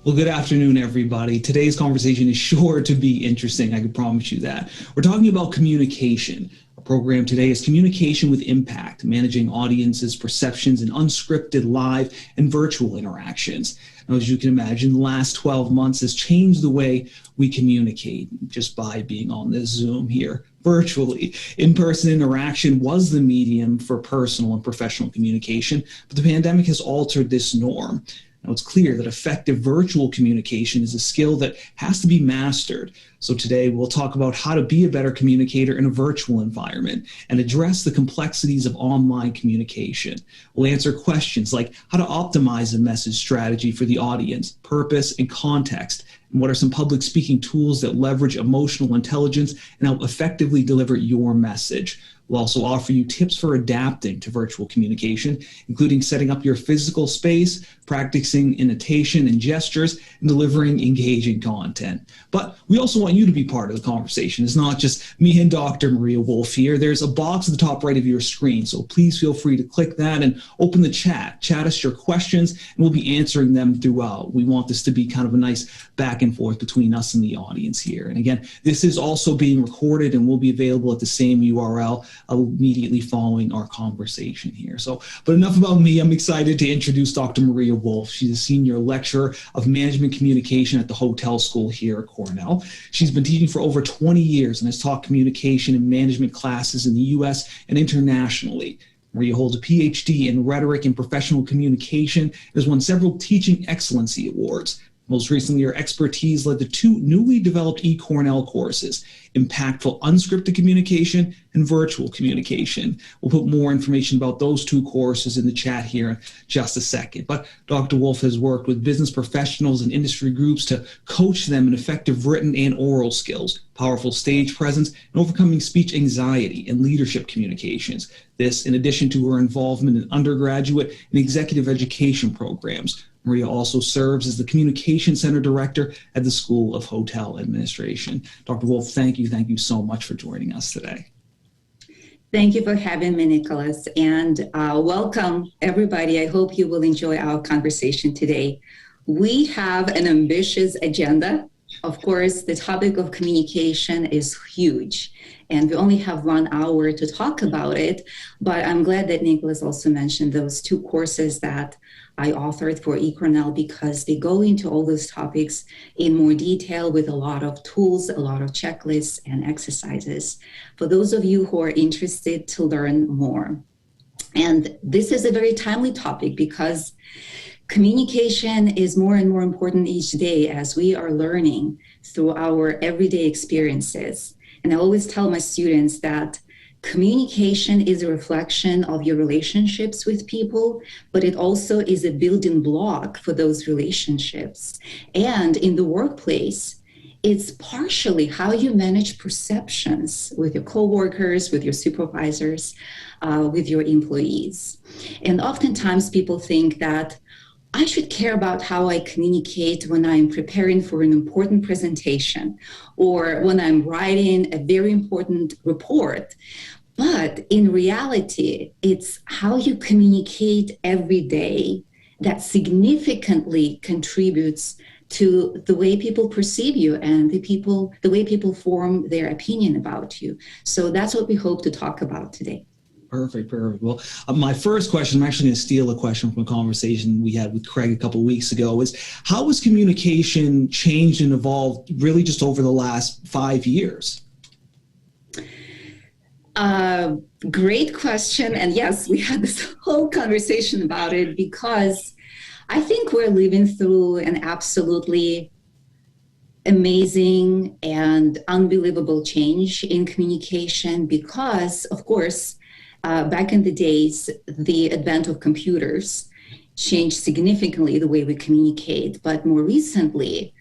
Well, good afternoon, everybody. Today's conversation is sure to be interesting. I can promise you that. We're talking about communication. Our program today is Communication with Impact, managing audiences' perceptions in unscripted, live, and virtual interactions. Now, as you can imagine, the last 12 months has changed the way we communicate just by being on this Zoom here virtually. In-person interaction was the medium for personal and professional communication, but the pandemic has altered this norm. Now, it's clear that effective virtual communication is a skill that has to be mastered. So today we'll talk about how to be a better communicator in a virtual environment and address the complexities of online communication. We'll answer questions like how to optimize a message strategy for the audience, purpose, and context, and what are some public speaking tools that leverage emotional intelligence and help effectively deliver your message. We'll also offer you tips for adapting to virtual communication, including setting up your physical space, practicing intonation and gestures, and delivering engaging content. But we also want you to be part of the conversation. It's not just me and Dr. Maria Wolf here. There's a box at the top right of your screen, so please feel free to click that and open the chat. Chat us your questions, and we'll be answering them throughout. We want this to be kind of a nice back and forth between us and the audience here. And again, this is also being recorded and will be available at the same URL immediately following our conversation here. But enough about me. I'm excited to introduce Dr. Maria Wolf. She's a senior lecturer of management communication at the Hotel School here at Cornell. She's been teaching for over 20 years and has taught communication and management classes in the U.S. and internationally. Maria holds a PhD in rhetoric and professional communication and has won several teaching excellency awards. Most recently, her expertise led to two newly developed eCornell courses, Impactful Unscripted Communication and Virtual Communication. We'll put more information about those two courses in the chat here in just a second. But Dr. Wolf has worked with business professionals and industry groups to coach them in effective written and oral skills, powerful stage presence, and overcoming speech anxiety and leadership communications. This, in addition to her involvement in undergraduate and executive education programs. Maria also serves as the Communication Center Director at the School of Hotel Administration. Dr. Wolf, thank you so much for joining us today. Thank you for having me, Nicholas, and welcome everybody. I hope you will enjoy our conversation today. We have an ambitious agenda. Of course, the topic of communication is huge, and we only have 1 hour to talk about it, but I'm glad that Nicholas also mentioned those two courses that I authored for eCornell because they go into all those topics in more detail with a lot of tools, a lot of checklists and exercises for those of you who are interested to learn more. And this is a very timely topic because communication is more and more important each day as we are learning through our everyday experiences. And I always tell my students that communication is a reflection of your relationships with people, but it also is a building block for those relationships. And in the workplace, it's partially how you manage perceptions with your coworkers, with your supervisors, with your employees. And oftentimes people think that I should care about how I communicate when I'm preparing for an important presentation or when I'm writing a very important report. But in reality, it's how you communicate every day that significantly contributes to the way people perceive you and the way people form their opinion about you. So that's what we hope to talk about today. Perfect. Well, my first question, I'm actually going to steal a question from a conversation we had with Craig a couple of weeks ago, is how has communication changed and evolved really just over the last 5 years? Great question. And yes, we had this whole conversation about it because I think we're living through an absolutely amazing and unbelievable change in communication because, of course, back in the days, the advent of computers changed significantly the way we communicate. But more recently,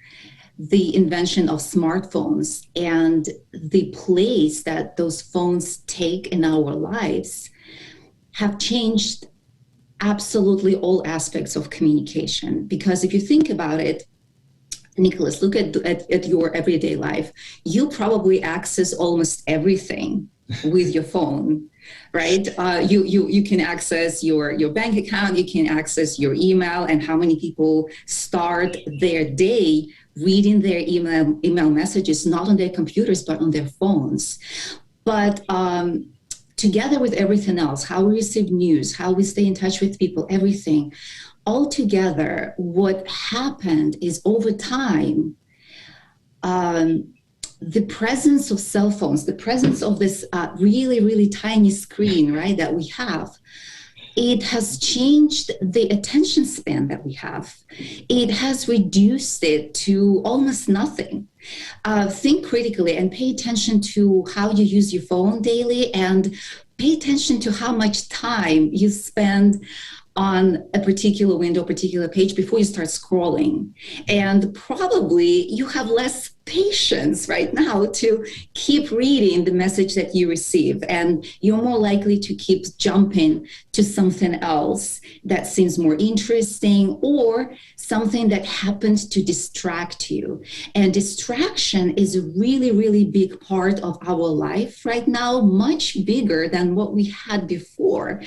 the invention of smartphones and the place that those phones take in our lives have changed absolutely all aspects of communication. Because if you think about it, Nicholas, look at your everyday life. You probably access almost everything with your phone, right? You can access your bank account, you can access your email, and how many people start their day reading their email messages, not on their computers, but on their phones. But together with everything else, how we receive news, how we stay in touch with people, everything, altogether, what happened is over time, the presence of cell phones, the presence of this really, really tiny screen, right, that we have, it has changed the attention span that we have. It has reduced it to almost nothing. Think critically and pay attention to how you use your phone daily, and pay attention to how much time you spend on a particular window, particular page before you start scrolling. And probably you have less patience right now to keep reading the message that you receive. And you're more likely to keep jumping to something else that seems more interesting, or something that happens to distract you. And distraction is a really, really big part of our life right now, much bigger than what we had before.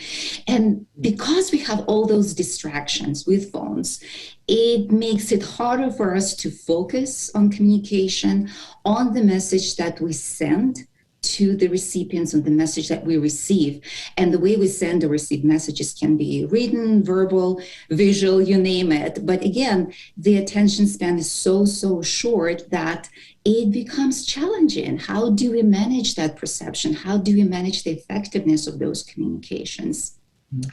And because we have all those distractions with phones, it makes it harder for us to focus on communication, on the message that we send to the recipients, on the message that we receive. And the way we send or receive messages can be written, verbal, visual, you name it. But again, the attention span is so short that it becomes challenging. How do we manage that perception? How do we manage the effectiveness of those communications?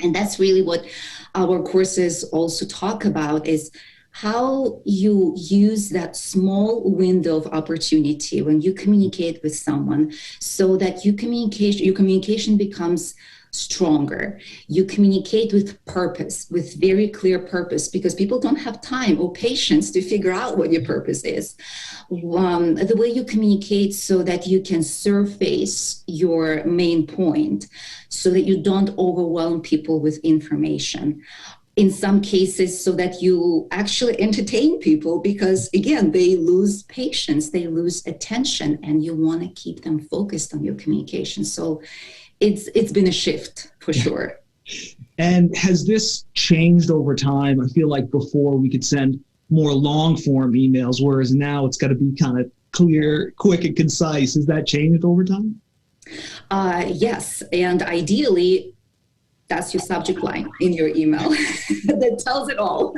And that's really what our courses also talk about, is how you use that small window of opportunity when you communicate with someone, so that your communication becomes stronger. You communicate with purpose, with very clear purpose, because people don't have time or patience to figure out what your purpose is. The way you communicate so that you can surface your main point, so that you don't overwhelm people with information. In some cases, so that you actually entertain people, because again, they lose patience, they lose attention, and you want to keep them focused on your communication. So it's been a shift for sure. And has this changed over time? I feel like before we could send more long form emails, whereas now it's got to be kind of clear, quick, and concise. Has that changed over time? Yes, and ideally, that's your subject line in your email that tells it all.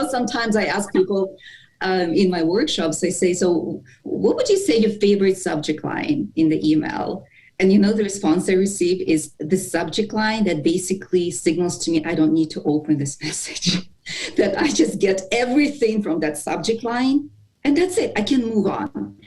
Sometimes I ask people in my workshops, I say, so what would you say your favorite subject line in the email? And the response I receive is the subject line that basically signals to me I don't need to open this message, that I just get everything from that subject line. And that's it. I can move on.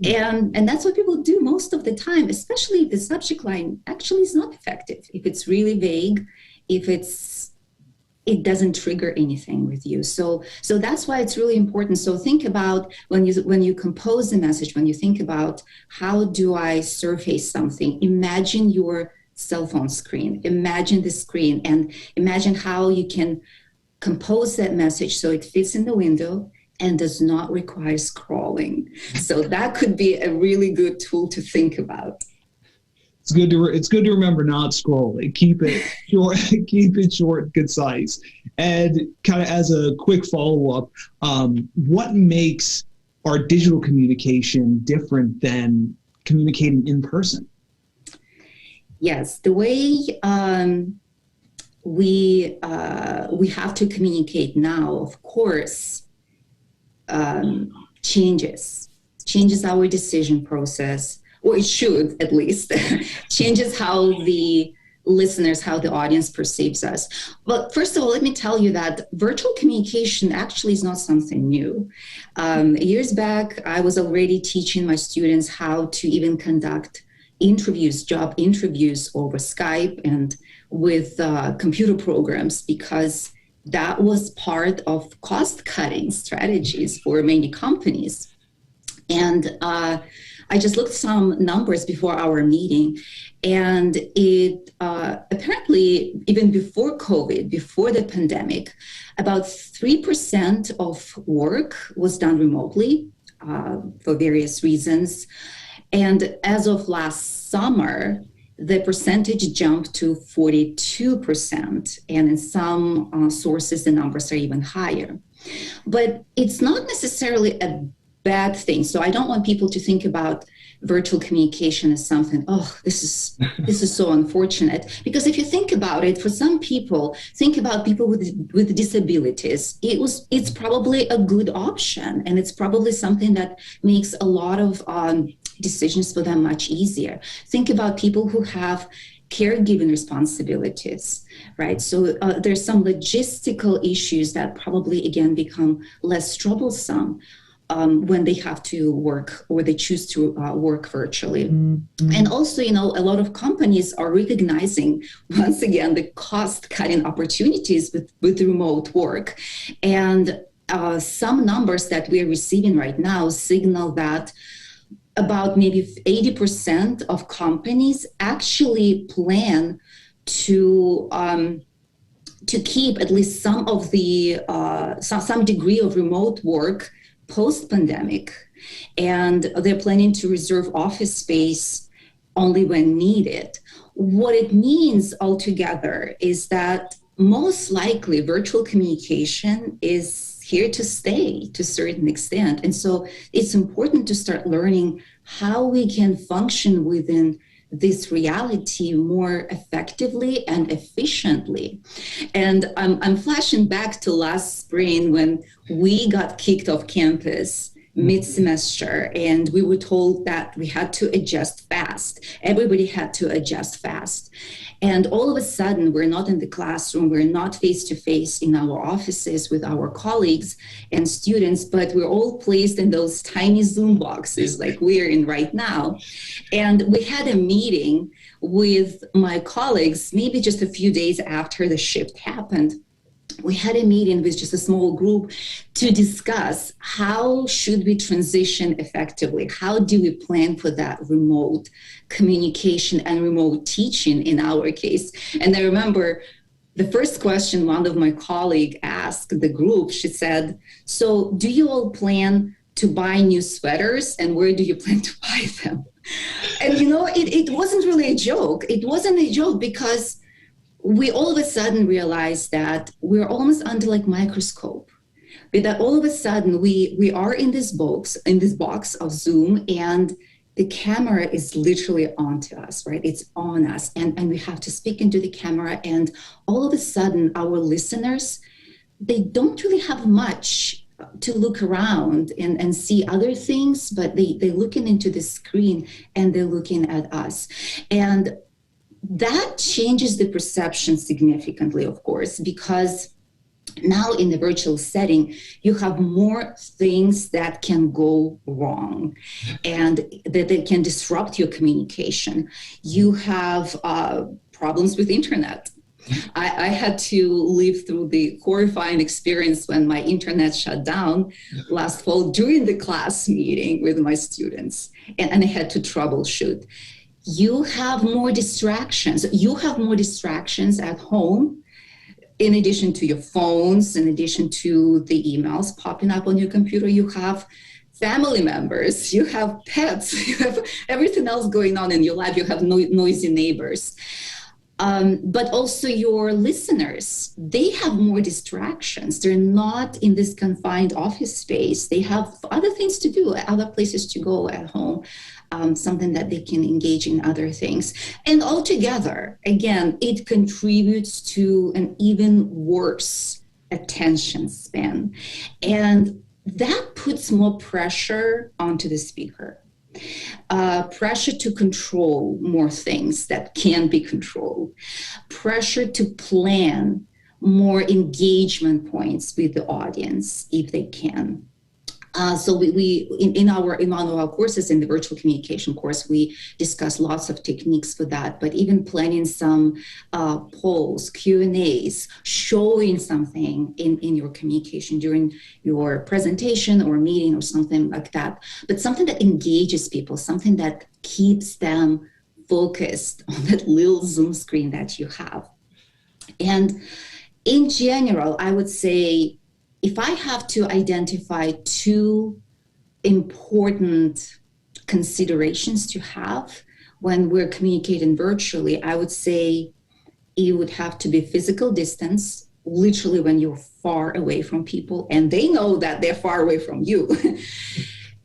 And that's what people do most of the time, especially if the subject line actually is not effective. If it's really vague, if it doesn't trigger anything with you. So that's why it's really important. So think about when you compose a message, when you think about how do I surface something, imagine your cell phone screen, imagine the screen, and imagine how you can compose that message so it fits in the window and does not require scrolling. So that could be a really good tool to think about. It's good to remember not scrolling. Keep it short, keep it short and concise. And kind of as a quick follow-up, what makes our digital communication different than communicating in person? Yes, the way we have to communicate now, of course, changes our decision process, or it should at least, changes how the listeners, how the audience perceives us. But first of all, let me tell you that virtual communication actually is not something new. Years back, I was already teaching my students how to even conduct job interviews over Skype and with computer programs, because that was part of cost-cutting strategies for many companies. And I just looked some numbers before our meeting, and it apparently, even before COVID, before the pandemic, about 3% of work was done remotely for various reasons. And as of last summer, the percentage jumped to 42%. And in some sources, the numbers are even higher. But it's not necessarily a bad thing. So I don't want people to think about virtual communication as something, oh, this is so unfortunate. Because if you think about it, for some people, think about people with disabilities, it's probably a good option. And it's probably something that makes a lot of decisions for them much easier. Think about people who have caregiving responsibilities, right? So there's some logistical issues that probably, again, become less troublesome when they have to work or they choose to work virtually. Mm-hmm. And also, a lot of companies are recognizing, once again, the cost-cutting opportunities with remote work. And some numbers that we are receiving right now signal that about maybe 80% of companies actually plan to keep at least some of the some degree of remote work post-pandemic, and they're planning to reserve office space only when needed. What it means altogether is that most likely virtual communication is here to stay to a certain extent. And so it's important to start learning how we can function within this reality more effectively and efficiently. And I'm flashing back to last spring when we got kicked off campus mid-semester, and we were told that we had to adjust fast. Everybody had to adjust fast. And all of a sudden, we're not in the classroom, we're not face-to-face in our offices with our colleagues and students, but we're all placed in those tiny Zoom boxes like we're in right now. And we had a meeting with my colleagues, maybe just a few days after the shift happened. We had a meeting with just a small group to discuss how should we transition effectively? How do we plan for that remote communication and remote teaching in our case? And I remember the first question one of my colleagues asked the group, she said, so do you all plan to buy new sweaters, and where do you plan to buy them? And it wasn't really a joke. It wasn't a joke because we all of a sudden realized that we're almost under like microscope. That all of a sudden we are in this box of Zoom, and the camera is literally onto us, right? It's on us, and we have to speak into the camera. And all of a sudden, our listeners, they don't really have much to look around and see other things, but they're looking into the screen and they're looking at us. And that changes the perception significantly, of course, because now in the virtual setting, you have more things that can go wrong and that they can disrupt your communication. You have problems with internet. I had to live through the horrifying experience when my internet shut down last fall during the class meeting with my students, and I had to troubleshoot. You have more distractions. You have more distractions at home, in addition to your phones, in addition to the emails popping up on your computer. You have family members, you have pets, you have everything else going on in your life. You have noisy neighbors. But also your listeners, they have more distractions. They're not in this confined office space. They have other things to do, other places to go at home. Something that they can engage in other things. And altogether, again, it contributes to an even worse attention span. And that puts more pressure onto the speaker. Pressure to control more things that can be controlled. Pressure to plan more engagement points with the audience if they can. So we in one of our courses, in the virtual communication course, we discuss lots of techniques for that. But even planning some polls, Q&As, showing something in your communication during your presentation or meeting or something like that. But something that engages people, something that keeps them focused on that little Zoom screen that you have. And in general, I would say, if I have to identify two important considerations to have when we're communicating virtually, I would say it would have to be physical distance, literally when you're far away from people and they know that they're far away from you.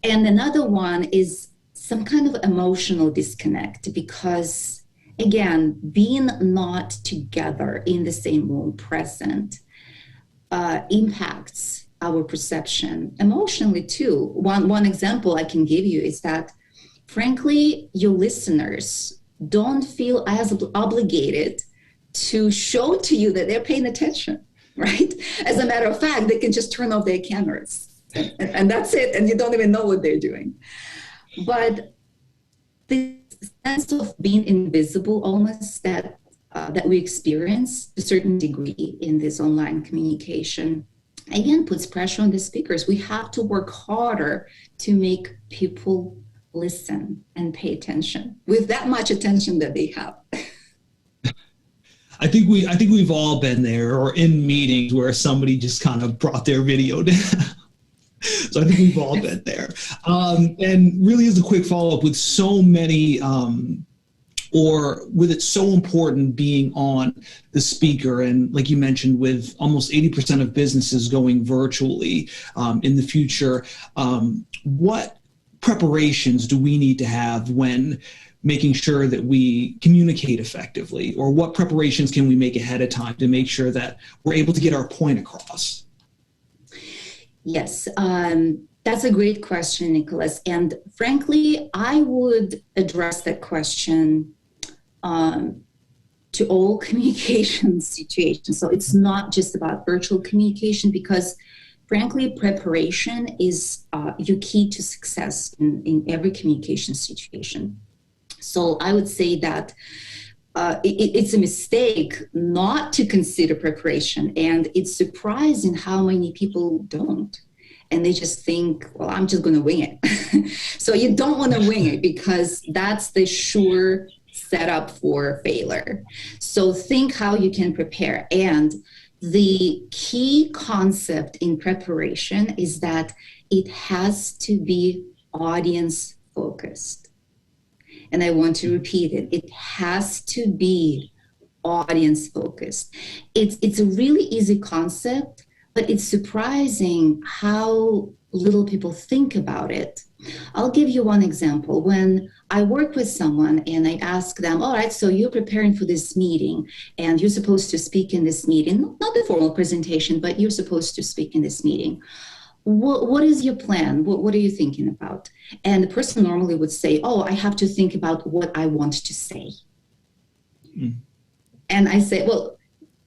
And another one is some kind of emotional disconnect, because again, being not together in the same room, present, impacts our perception emotionally too. One example I can give you is that, frankly, your listeners don't feel as obligated to show to you that they're paying attention, right? As a matter of fact, they can just turn off their cameras and that's it, and you don't even know what they're doing. But the sense of being invisible, almost, that we experience to a certain degree in this online communication, again, puts pressure on the speakers. We have to work harder to make people listen and pay attention with that much attention that they have. I think we've all been there, or in meetings where somebody just kind of brought their video down. So I think we've all been there. And really, as a quick follow-up, with so many or with it so important being on the speaker, and like you mentioned, with almost 80% of businesses going virtually in the future, what preparations do we need to have when making sure that we communicate effectively, or what preparations can we make ahead of time to make sure that we're able to get our point across? Yes, that's a great question, Nicholas. And frankly, I would address that question to all communication situations. So it's not just about virtual communication, because frankly, preparation is your key to success in every communication situation. So I would say that it's a mistake not to consider preparation. And it's surprising how many people don't. And they just think, well, I'm just going to wing it. So you don't want to wing it, because that's the sure setup for failure. So think how you can prepare. And the key concept in preparation is that it has to be audience focused. And I want to repeat it. It has to be audience focused. It's a really easy concept, but it's surprising how little people think about it. I'll give you one example. When I work with someone and I ask them, all right, so you're preparing for this meeting and you're supposed to speak in this meeting, not the formal presentation, but you're supposed to speak in this meeting. What is your plan? What are you thinking about? And the person normally would say, oh, I have to think about what I want to say. Mm. And I say, well,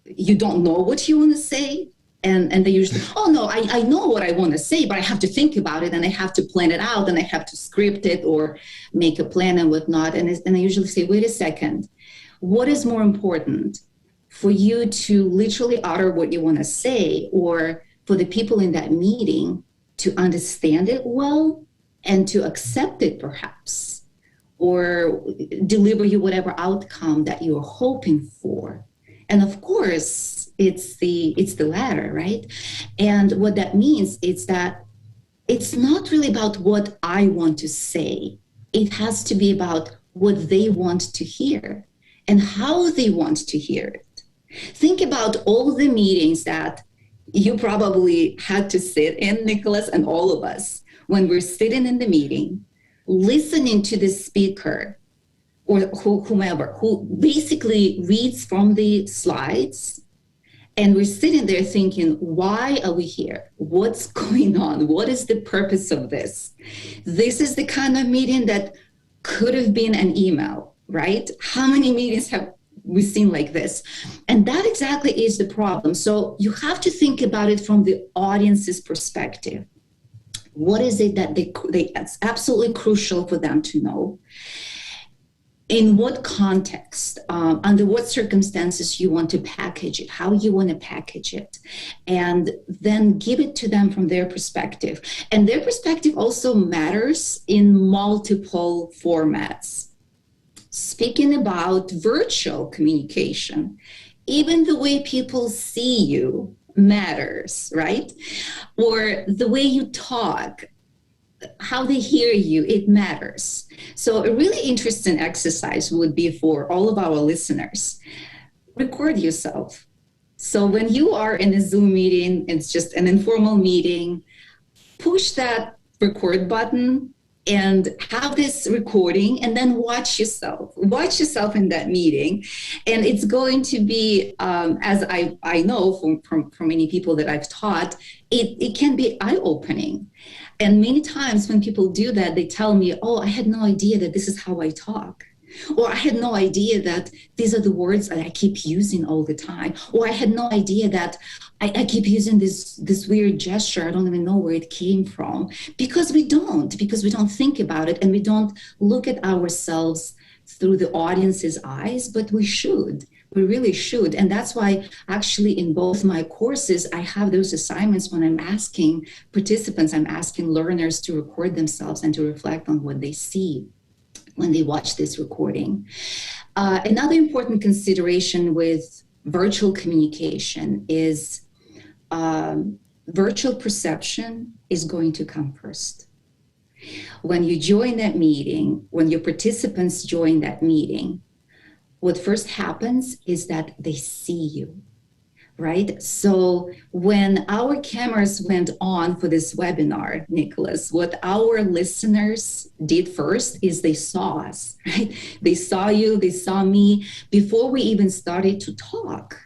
you don't know what you want to say? And they usually, oh, no, I know what I want to say, but I have to think about it and I have to plan it out and I have to script it or make a plan and whatnot. And I usually say, wait a second, what is more important, for you to literally utter what you want to say, or for the people in that meeting to understand it well and to accept it perhaps, or deliver you whatever outcome that you're hoping for? And of course, it's the latter, right? And what that means is that it's not really about what I want to say. It has to be about what they want to hear and how they want to hear it. Think about all the meetings that you probably had to sit in, Nicholas, and all of us, when we're sitting in the meeting, listening to the speaker or whomever, who basically reads from the slides. And we're sitting there thinking, why are we here? What's going on? What is the purpose of this? This is the kind of meeting that could have been an email, right? How many meetings have we seen like this? And that exactly is the problem. So you have to think about it from the audience's perspective. What is it that it's absolutely crucial for them to know? In what context, under what circumstances you want to package it, how you want to package it, and then give it to them from their perspective. And their perspective also matters in multiple formats. Speaking about virtual communication, even the way people see you matters, right? Or the way you talk, how they hear you, it matters. So a really interesting exercise would be for all of our listeners, record yourself. So when you are in a Zoom meeting, it's just an informal meeting, push that record button and have this recording, and then watch yourself in that meeting. And it's going to be, as I know from many people that I've taught, it can be eye-opening. And many times when people do that, they tell me, oh, I had no idea that this is how I talk. Or I had no idea that these are the words that I keep using all the time. Or I had no idea that I keep using this weird gesture. I don't even know where it came from. Because we don't think about it, and we don't look at ourselves through the audience's eyes, but we should. We really should. And that's why actually in both my courses, I have those assignments when I'm asking participants, I'm asking learners to record themselves and to reflect on what they see when they watch this recording. Another important consideration with virtual communication is virtual perception is going to come first. When you join that meeting, when your participants join that meeting, what first happens is that they see you, right? So when our cameras went on for this webinar, Nicholas, what our listeners did first is they saw us, right? They saw you, they saw me before we even started to talk.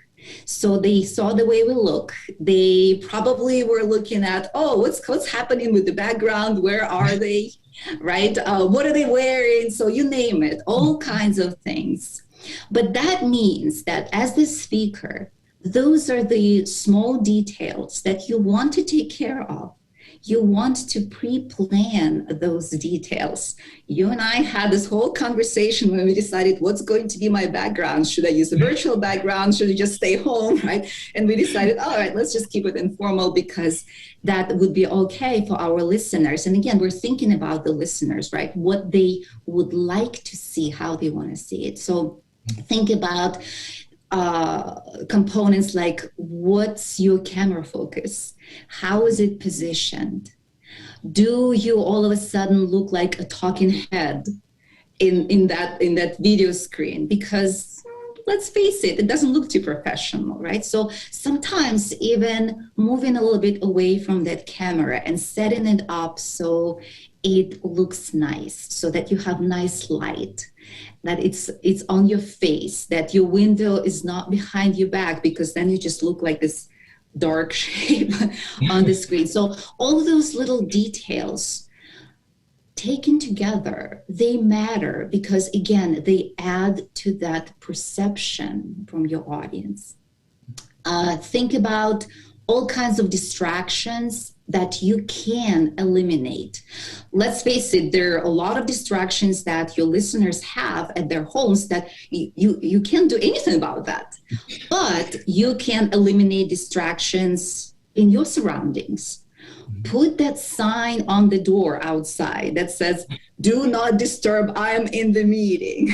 So they saw the way we look. They probably were looking at, oh, what's happening with the background? Where are they, right? What are they wearing? So you name it, all kinds of things. But that means that as the speaker, those are the small details that you want to take care of. You want to pre-plan those details. You and I had this whole conversation when we decided what's going to be my background. Should I use a virtual background? Should I just stay home, right? And we decided, all right, let's just keep it informal because that would be okay for our listeners. And again, we're thinking about the listeners, right? What they would like to see, how they want to see it. So think about components like what's your camera focus? How is it positioned? Do you all of a sudden look like a talking head in that video screen? Because let's face it, it doesn't look too professional, right? So sometimes even moving a little bit away from that camera and setting it up so it looks nice, so that you have nice light, that it's on your face, that your window is not behind your back, because then you just look like this dark shape on the screen. So all of those little details taken together, they matter because, again, they add to that perception from your audience. Think about all kinds of distractions that you can eliminate. Let's face it, there are a lot of distractions that your listeners have at their homes that you can't do anything about that. But you can eliminate distractions in your surroundings. Put that sign on the door outside that says, do not disturb, I'm in the meeting.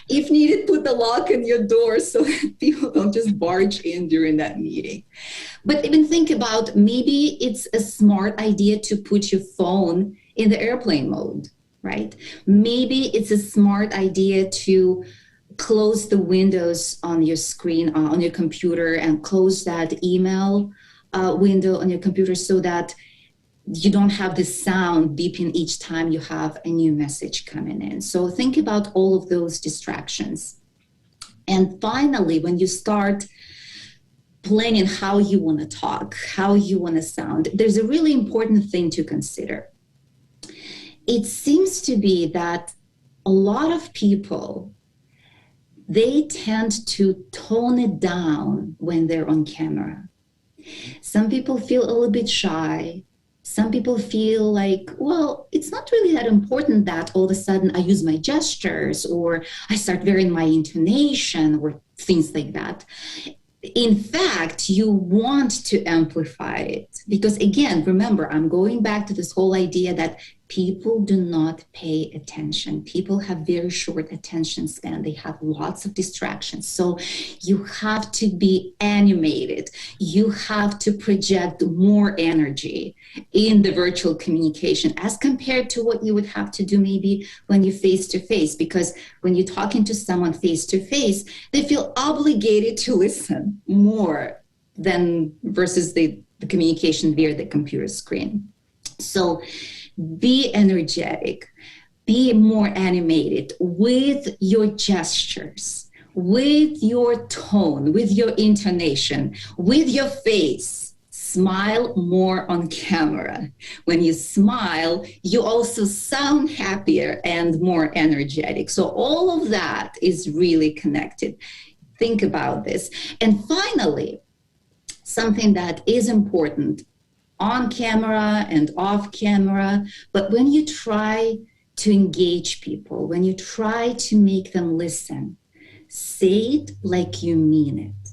If needed, put the lock on your door so that people don't just barge in during that meeting. But even think about, maybe it's a smart idea to put your phone in the airplane mode, right? Maybe it's a smart idea to close the windows on your screen, on your computer, and close that email window on your computer so that you don't have this sound beeping each time you have a new message coming in. So think about all of those distractions. And finally, when you start planning how you want to talk, how you want to sound, there's a really important thing to consider. It seems to be that a lot of people, they tend to tone it down when they're on camera. Some people feel a little bit shy. Some people feel like, well, it's not really that important that all of a sudden I use my gestures or I start varying my intonation or things like that. In fact, you want to amplify it because, again, remember, I'm going back to this whole idea that people do not pay attention. People have very short attention span. They have lots of distractions. So you have to be animated. You have to project more energy in the virtual communication as compared to what you would have to do maybe when you face to face. Because when you're talking to someone face to face, they feel obligated to listen more than versus the communication via the computer screen. So be energetic, be more animated with your gestures, with your tone, with your intonation, with your face. Smile more on camera. When you smile, you also sound happier and more energetic. So all of that is really connected. Think about this. And finally, something that is important on camera and off camera, but when you try to engage people, when you try to make them listen, say it like you mean it.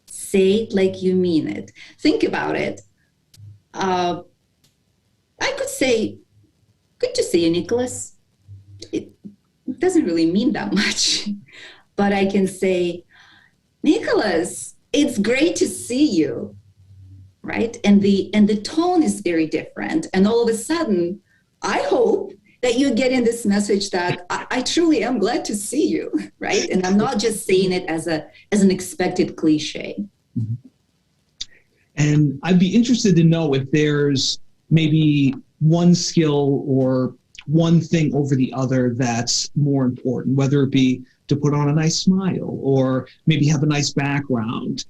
Say it like you mean it. Think about it. I could say, good to see you, Nicholas. It doesn't really mean that much, but I can say, Nicholas, it's great to see you. Right? And the tone is very different. And all of a sudden, I hope that you're getting this message that I truly am glad to see you, right? And I'm not just saying it as an expected cliche. Mm-hmm. And I'd be interested to know if there's maybe one skill or one thing over the other that's more important, whether it be to put on a nice smile or maybe have a nice background.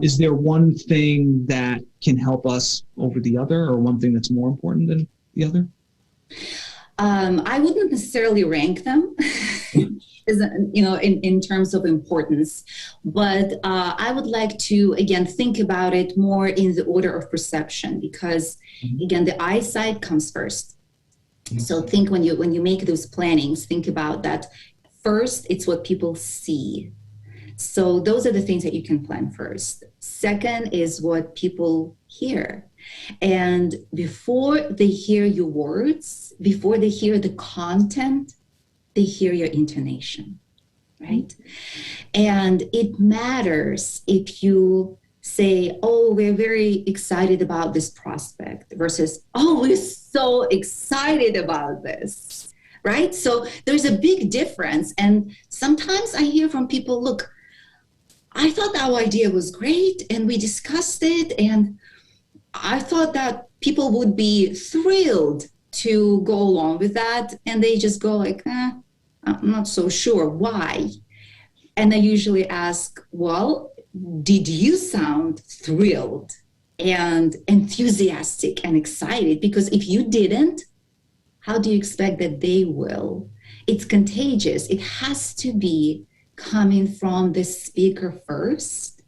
Is there one thing that can help us over the other, or one thing that's more important than the other? I wouldn't necessarily rank them, in terms of importance, but I would like to, again, think about it more in the order of perception, because, again, the eyesight comes first. So think when you make those plannings, think about that. First, it's what people see. So those are the things that you can plan first. Second is what people hear. And before they hear your words, before they hear the content, they hear your intonation, right? And it matters if you say, oh, we're very excited about this prospect versus, oh, we're so excited about this, right? So there's a big difference. And sometimes I hear from people, look, I thought our idea was great and we discussed it and I thought that people would be thrilled to go along with that, and they just go like, I'm not so sure. Why? And I usually ask, well, did you sound thrilled and enthusiastic and excited? Because if you didn't, how do you expect that they will? It's contagious. It has to be coming from the speaker first,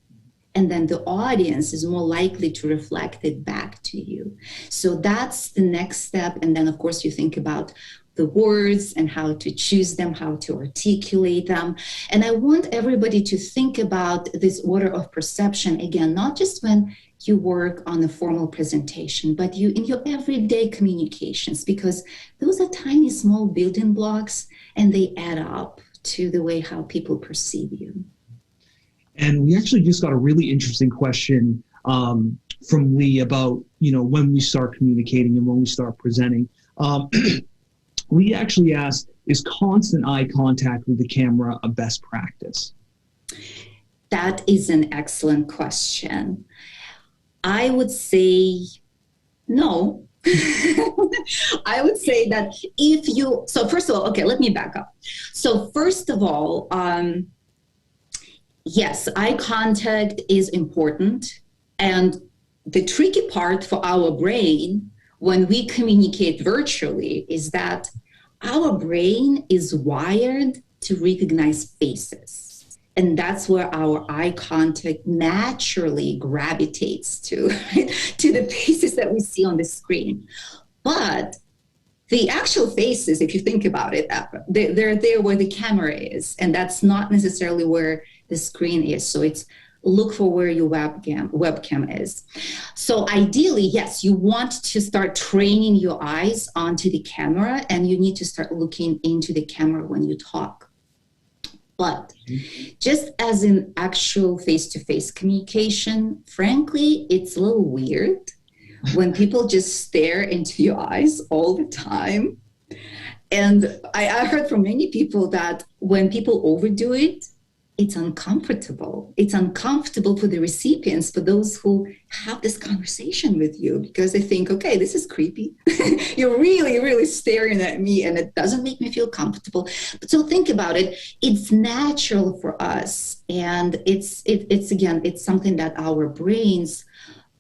and then the audience is more likely to reflect it back to you. So that's the next step. And then, of course, you think about the words and how to choose them, how to articulate them. And I want everybody to think about this order of perception, again, not just when you work on a formal presentation, but you in your everyday communications, because those are tiny, small building blocks, and they add up to the way how people perceive you. And we actually just got a really interesting question from Lee about, when we start communicating and when we start presenting. Lee actually asked, is constant eye contact with the camera a best practice? That is an excellent question. I would say no. I would say that so first of all, okay, let me back up. So first of all, yes, eye contact is important. And the tricky part for our brain when we communicate virtually is that our brain is wired to recognize faces. And that's where our eye contact naturally gravitates to, right? To the faces that we see on the screen. But the actual faces, if you think about it, they're there where the camera is, and that's not necessarily where the screen is. So it's look for where your webcam is. So ideally, yes, you want to start training your eyes onto the camera, and you need to start looking into the camera when you talk. But just as in actual face-to-face communication, frankly, it's a little weird when people just stare into your eyes all the time. And I heard from many people that when people overdo it, it's uncomfortable. It's uncomfortable for the recipients, for those who have this conversation with you, because they think, okay, this is creepy. You're really, really staring at me, and it doesn't make me feel comfortable. But so think about it. It's natural for us. And it's again, it's something that our brains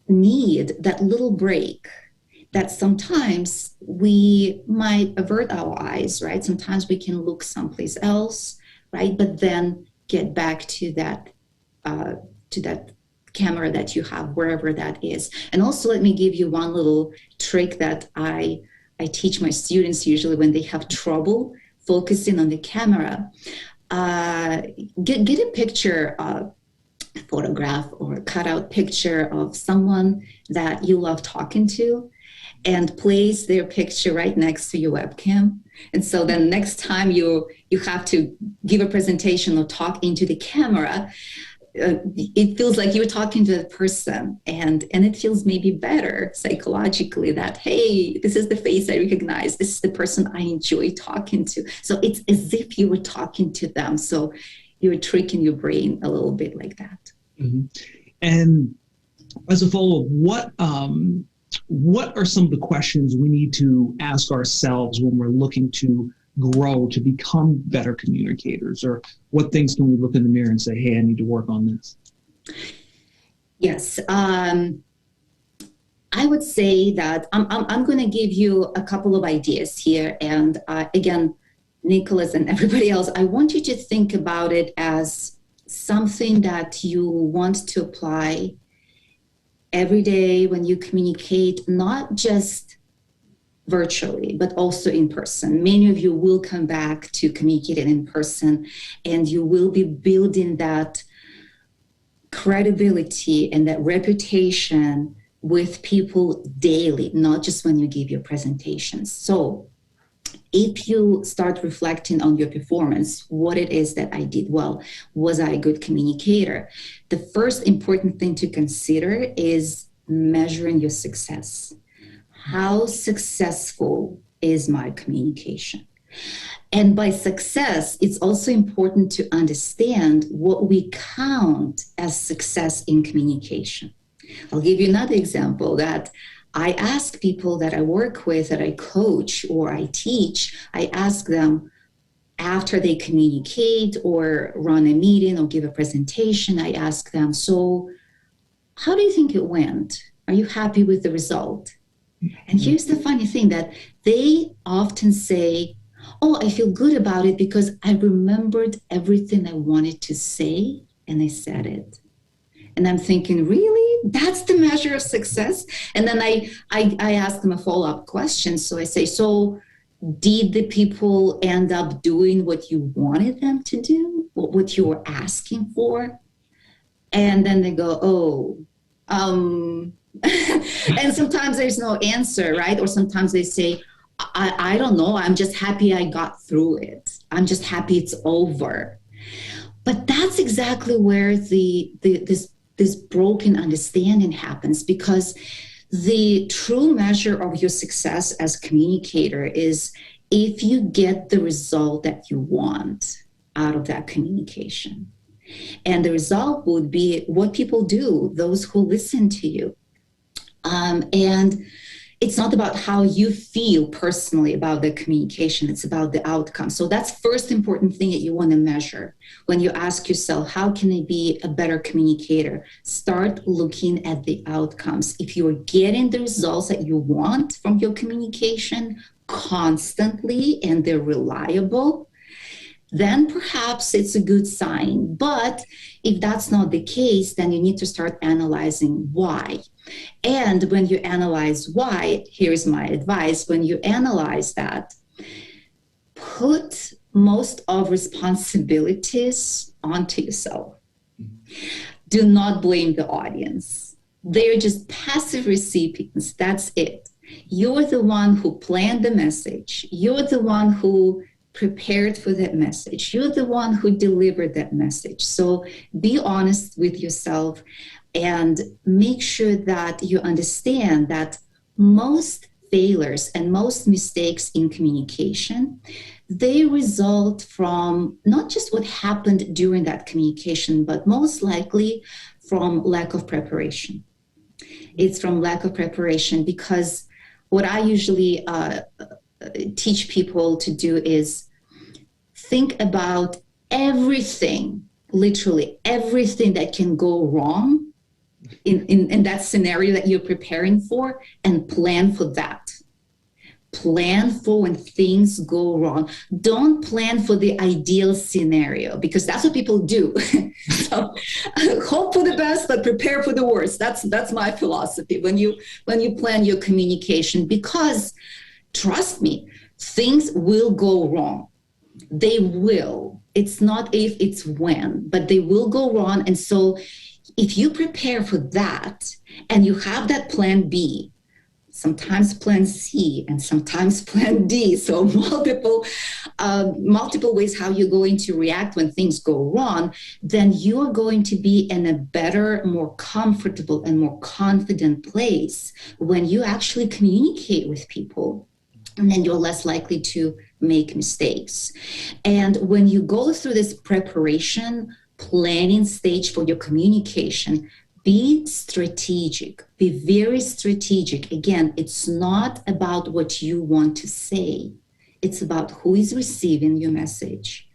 need, that little break, that sometimes we might avert our eyes, right? Sometimes we can look someplace else, right? But then get back to that camera that you have, wherever that is. And also, let me give you one little trick that I teach my students usually when they have trouble focusing on the camera. Get a picture, a photograph or a cutout picture of someone that you love talking to, and place their picture right next to your webcam. And so then next time you have to give a presentation or talk into the camera, it feels like you're talking to a person, and it feels maybe better psychologically that, hey, this is the face I recognize. This is the person I enjoy talking to. So it's as if you were talking to them. So you're tricking your brain a little bit like that. Mm-hmm. And as a follow-up, what are some of the questions we need to ask ourselves when we're looking to grow, to become better communicators? Or what things can we look in the mirror and say, hey, I need to work on this? Yes. I would say that I'm going to give you a couple of ideas here. And again, Nicholas and everybody else, I want you to think about it as something that you want to apply every day when you communicate, not just virtually, but also in person. Many of you will come back to communicating in person, and you will be building that credibility and that reputation with people daily, not just when you give your presentations. So if you start reflecting on your performance, what it is that I did well, was I a good communicator? The first important thing to consider is measuring your success. How successful is my communication? And by success, it's also important to understand what we count as success in communication. I'll give you another example that I ask people that I work with, that I coach or I teach, I ask them after they communicate or run a meeting or give a presentation, I ask them, so how do you think it went? Are you happy with the result? And here's the funny thing, that they often say, oh, I feel good about it because I remembered everything I wanted to say and I said it. And I'm thinking, really? That's the measure of success? And then I ask them a follow-up question. So I say, so did the people end up doing what you wanted them to do? What you were asking for? And then they go, and sometimes there's no answer, right? Or sometimes they say, I don't know. I'm just happy I got through it. I'm just happy it's over. But that's exactly where this broken understanding happens, because the true measure of your success as a communicator is if you get the result that you want out of that communication. And the result would be what people do, those who listen to you. And it's not about how you feel personally about the communication, it's about the outcome. So that's first important thing that you want to measure. When you ask yourself, how can I be a better communicator? Start looking at the outcomes. If you are getting the results that you want from your communication constantly and they're reliable, then perhaps it's a good sign. But if that's not the case, then you need to start analyzing why. And when you analyze why, here's my advice. When you analyze that, put most of responsibilities onto yourself. Do not blame the audience. They're just passive recipients. That's it. You're the one who planned the message. You're the one who prepared for that message. You're the one who delivered that message. So be honest with yourself and make sure that you understand that most failures and most mistakes in communication, they result from not just what happened during that communication, but most likely from lack of preparation. It's from lack of preparation, because what I usually teach people to do is think about everything, literally everything that can go wrong in that scenario that you're preparing for, and plan for that. Plan for when things go wrong. Don't plan for the ideal scenario, because that's what people do. So hope for the best, but prepare for the worst. That's my philosophy when you plan your communication, because trust me, things will go wrong. They will. It's not if, it's when, but they will go wrong. And so if you prepare for that and you have that plan B, sometimes plan C, and sometimes plan D. So multiple ways how you're going to react when things go wrong, then you're going to be in a better, more comfortable and more confident place when you actually communicate with people. And then you're less likely to make mistakes. And when you go through this preparation, planning stage for your communication, be strategic, be very strategic. Again, it's not about what you want to say. It's about who is receiving your message,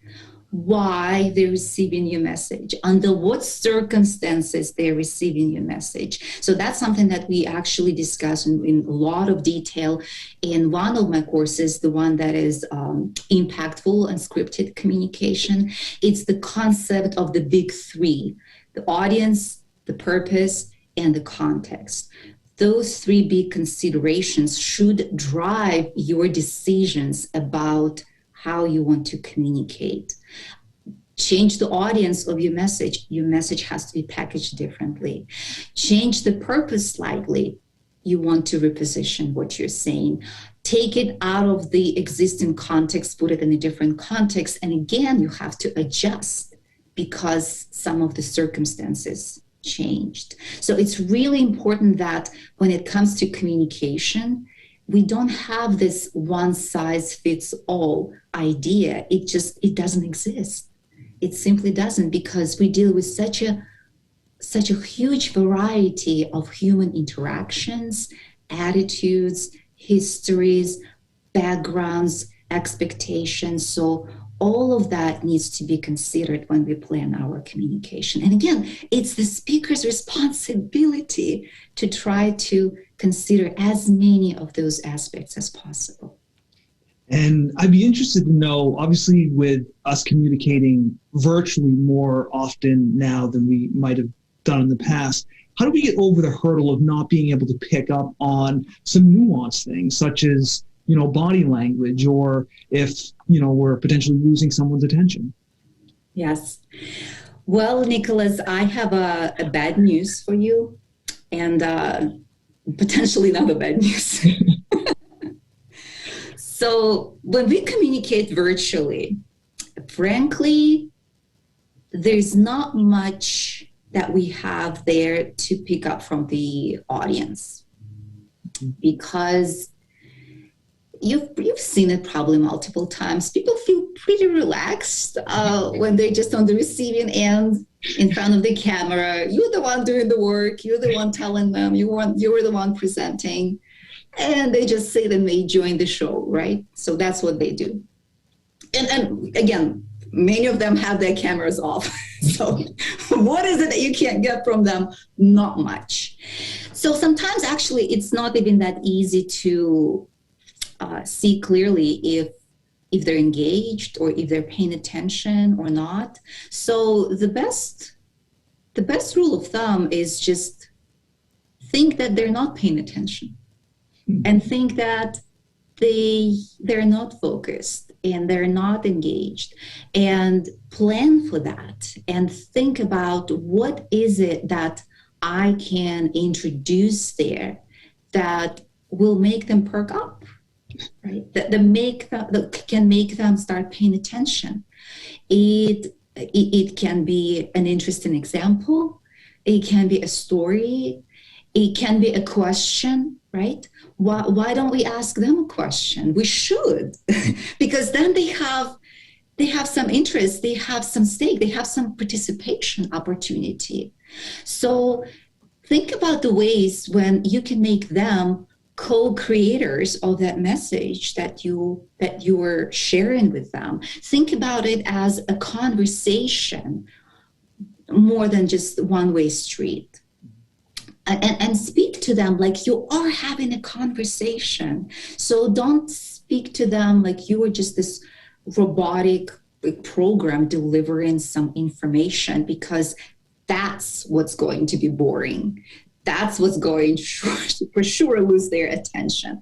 why they're receiving your message, under what circumstances they're receiving your message. So that's something that we actually discuss in a lot of detail in one of my courses, the one that is Impactful Unscripted Communication. It's the concept of the big three: the audience, the purpose, and the context. Those three big considerations should drive your decisions about how you want to communicate. Change the audience of your message. Your message has to be packaged differently. Change the purpose slightly. You want to reposition what you're saying. Take it out of the existing context, put it in a different context. And again, you have to adjust because some of the circumstances changed. So it's really important that when it comes to communication, we don't have this one size fits all idea. It doesn't exist. It simply doesn't, because we deal with such a huge variety of human interactions, attitudes, histories, backgrounds, expectations. So all of that needs to be considered when we plan our communication. And again, it's the speaker's responsibility to try to consider as many of those aspects as possible. And I'd be interested to know, obviously, with us communicating virtually more often now than we might have done in the past, how do we get over the hurdle of not being able to pick up on some nuanced things, such as, body language, or if, we're potentially losing someone's attention? Yes. Well, Nicholas, I have a bad news for you, and potentially not a bad news. So when we communicate virtually, frankly, there's not much that we have there to pick up from the audience, because you've seen it probably multiple times. People feel pretty relaxed when they're just on the receiving end in front of the camera. You're the one doing the work. You're the one telling them. You were the one presenting. And they just sit and they join the show, right? So that's what they do. And again, many of them have their cameras off. So what is it that you can't get from them? Not much. So sometimes actually it's not even that easy to see clearly if if they're engaged or if they're paying attention or not. So the best rule of thumb is just think that they're not paying attention and think that they're not focused and they're not engaged, and plan for that and think about what is it that I can introduce there that will make them perk up, right? That can make them start paying attention. It can be an interesting example. It can be a story. It can be a question, right? Why don't we ask them a question? We should, because then they have some interest, they have some stake, they have some participation opportunity. So think about the ways when you can make them co-creators of that message that you were sharing with them. Think about it as a conversation more than just one-way street. And speak to them like you are having a conversation. So don't speak to them like you are just this robotic program delivering some information, because that's what's going to be boring. That's what's going to for sure lose their attention.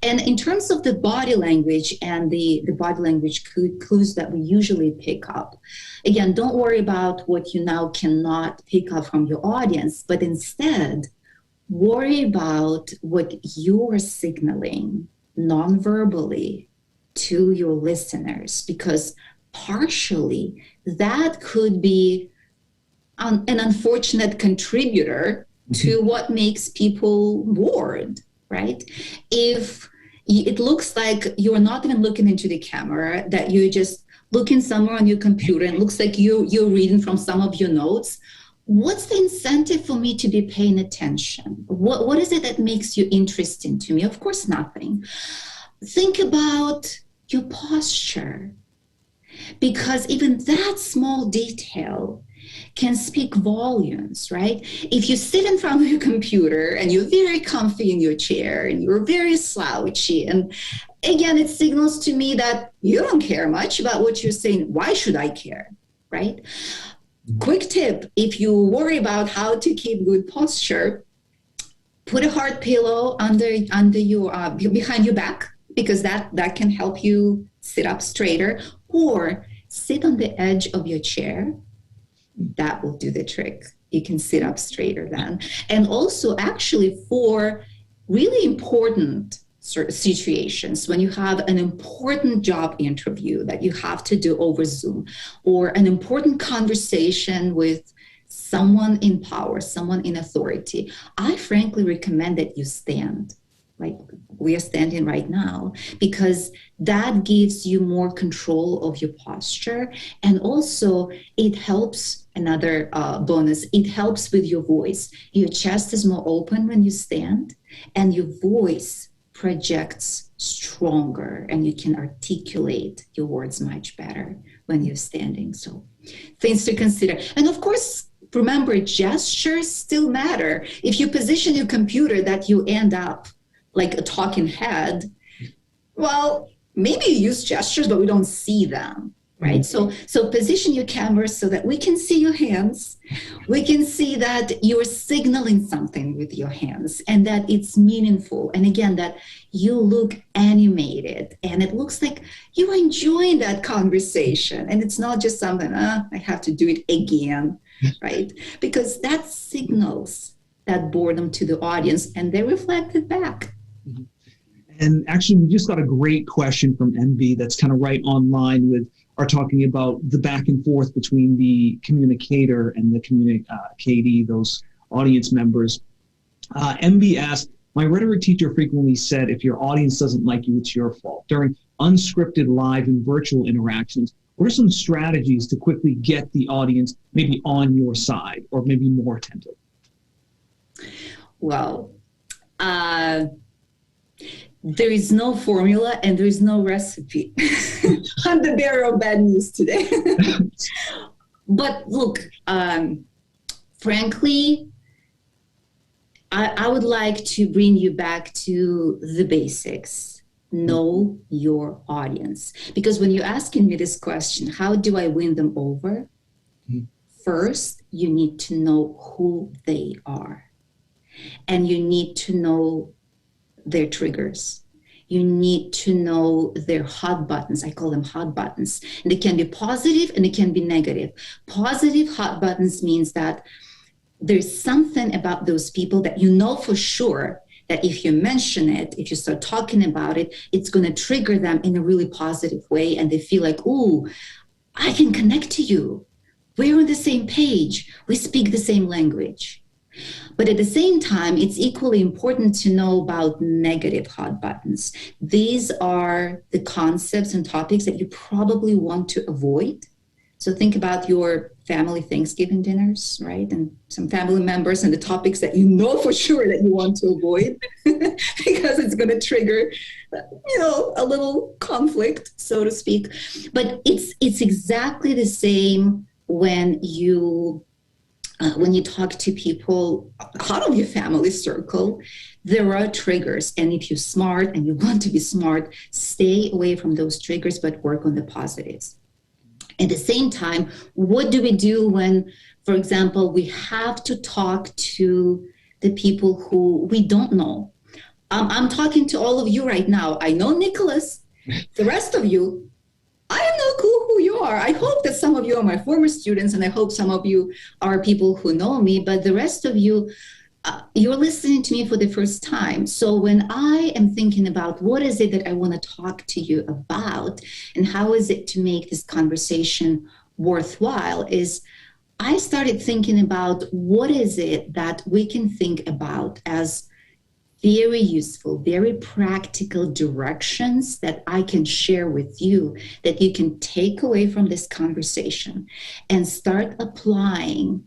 And in terms of the body language and the body language clues that we usually pick up, again, don't worry about what you now cannot pick up from your audience, but instead worry about what you're signaling non-verbally to your listeners, because partially that could be an unfortunate contributor to what makes people bored, right? If it looks like you're not even looking into the camera, that you're just looking somewhere on your computer and it looks like you're reading from some of your notes, what's the incentive for me to be paying attention? What is it that makes you interesting to me? Of course, nothing. Think about your posture, because even that small detail can speak volumes, right? If you sit in front of your computer and you're very comfy in your chair and you're very slouchy, and again, it signals to me that you don't care much about what you're saying. Why should I care, right? Quick tip, if you worry about how to keep good posture, put a hard pillow under your behind your back, because that can help you sit up straighter, or sit on the edge of your chair. That will do the trick. You can sit up straighter then. And also, actually, for really important sort of situations, when you have an important job interview that you have to do over Zoom, or an important conversation with someone in power, someone in authority, I frankly recommend that you stand like we are standing right now, because that gives you more control of your posture. And also it helps, another bonus, it helps with your voice. Your chest is more open when you stand, and your voice projects stronger, and you can articulate your words much better when you're standing. So things to consider. And of course, remember, gestures still matter. If you position your computer that you end up like a talking head, well, maybe you use gestures, but we don't see them, right? Mm-hmm. So position your camera so that we can see your hands. We can see that you're signaling something with your hands, and that it's meaningful. And again, that you look animated, and it looks like you're enjoying that conversation. And it's not just something, I have to do it again, right? Because that signals that boredom to the audience, and they reflect it back. And actually, we just got a great question from MB that's kind of right online with our talking about the back and forth between the communicator and the communicatee, those audience members. MB asked, my rhetoric teacher frequently said, if your audience doesn't like you, it's your fault. During unscripted live and virtual interactions, what are some strategies to quickly get the audience maybe on your side, or maybe more attentive? Well, there is no formula and there is no recipe. I'm the bearer of bad news today. But look, frankly, I would like to bring you back to the basics. Know your audience. Because when you're asking me this question, how do I win them over? First, you need to know who they are. And you need to know their triggers. You need to know their hot buttons. I call them hot buttons. And it can be positive and it can be negative. Positive hot buttons means that there's something about those people that you know for sure that if you mention it, if you start talking about it, it's going to trigger them in a really positive way. And they feel like, ooh, I can connect to you. We're on the same page. We speak the same language. But at the same time, it's equally important to know about negative hot buttons. These are the concepts and topics that you probably want to avoid. So think about your family Thanksgiving dinners, right? And some family members and the topics that you know for sure that you want to avoid because it's going to trigger, a little conflict, so to speak. But it's exactly the same when you talk to people out of your family circle. There are triggers. And if you're smart and you want to be smart, stay away from those triggers, but work on the positives. At the same time, what do we do when, for example, we have to talk to the people who we don't know? I'm talking to all of you right now. I know Nicholas. The rest of you, I have no clue who you are. I hope that some of you are my former students, and I hope some of you are people who know me, but the rest of you, you're listening to me for the first time. So when I am thinking about what is it that I want to talk to you about and how is it to make this conversation worthwhile, is I started thinking about what is it that we can think about as very useful, very practical directions that I can share with you that you can take away from this conversation and start applying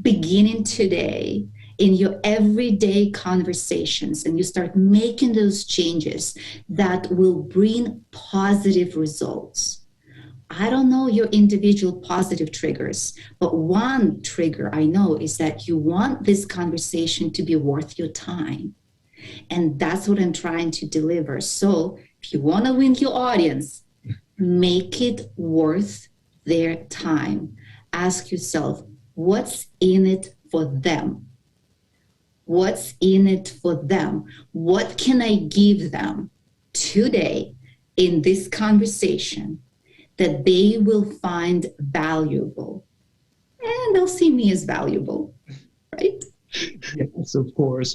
beginning today in your everyday conversations, and you start making those changes that will bring positive results. I don't know your individual positive triggers, but one trigger I know is that you want this conversation to be worth your time. And that's what I'm trying to deliver. So if you want to win your audience, make it worth their time. Ask yourself, what's in it for them? What's in it for them? What can I give them today in this conversation that they will find valuable? And they'll see me as valuable, right? Yes, of course.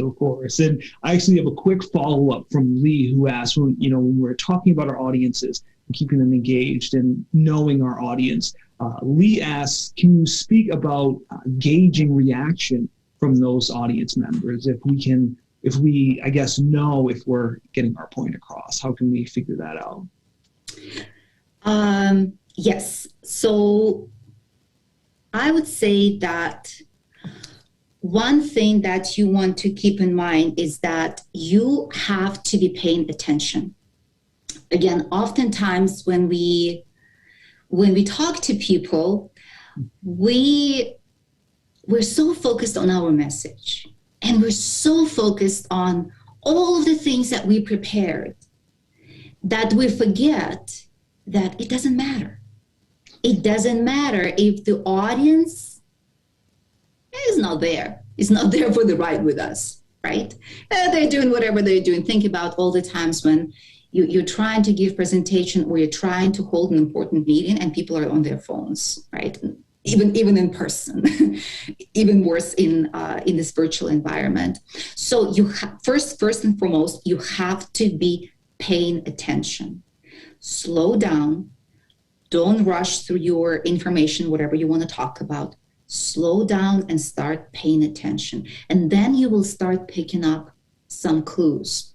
And I actually have a quick follow-up from Lee, who asked, when we're talking about our audiences and keeping them engaged and knowing our audience, Lee asks, can you speak about gauging reaction from those audience members? If we, I guess, know if we're getting our point across, how can we figure that out? Yes. So I would say that one thing that you want to keep in mind is that you have to be paying attention. Again, oftentimes when we talk to people, we're so focused on our message, and we're so focused on all of the things that we prepared that we forget that it doesn't matter. It doesn't matter if the audience is not there. It's not there for the ride with us, right? They're doing whatever they're doing. Think about all the times when you're trying to give presentation or you're trying to hold an important meeting and people are on their phones, right? Even in person, even worse in this virtual environment. So you first and foremost, you have to be paying attention. Slow down. Don't rush through your information, whatever you want to talk about. Slow down and start paying attention. And then you will start picking up some clues.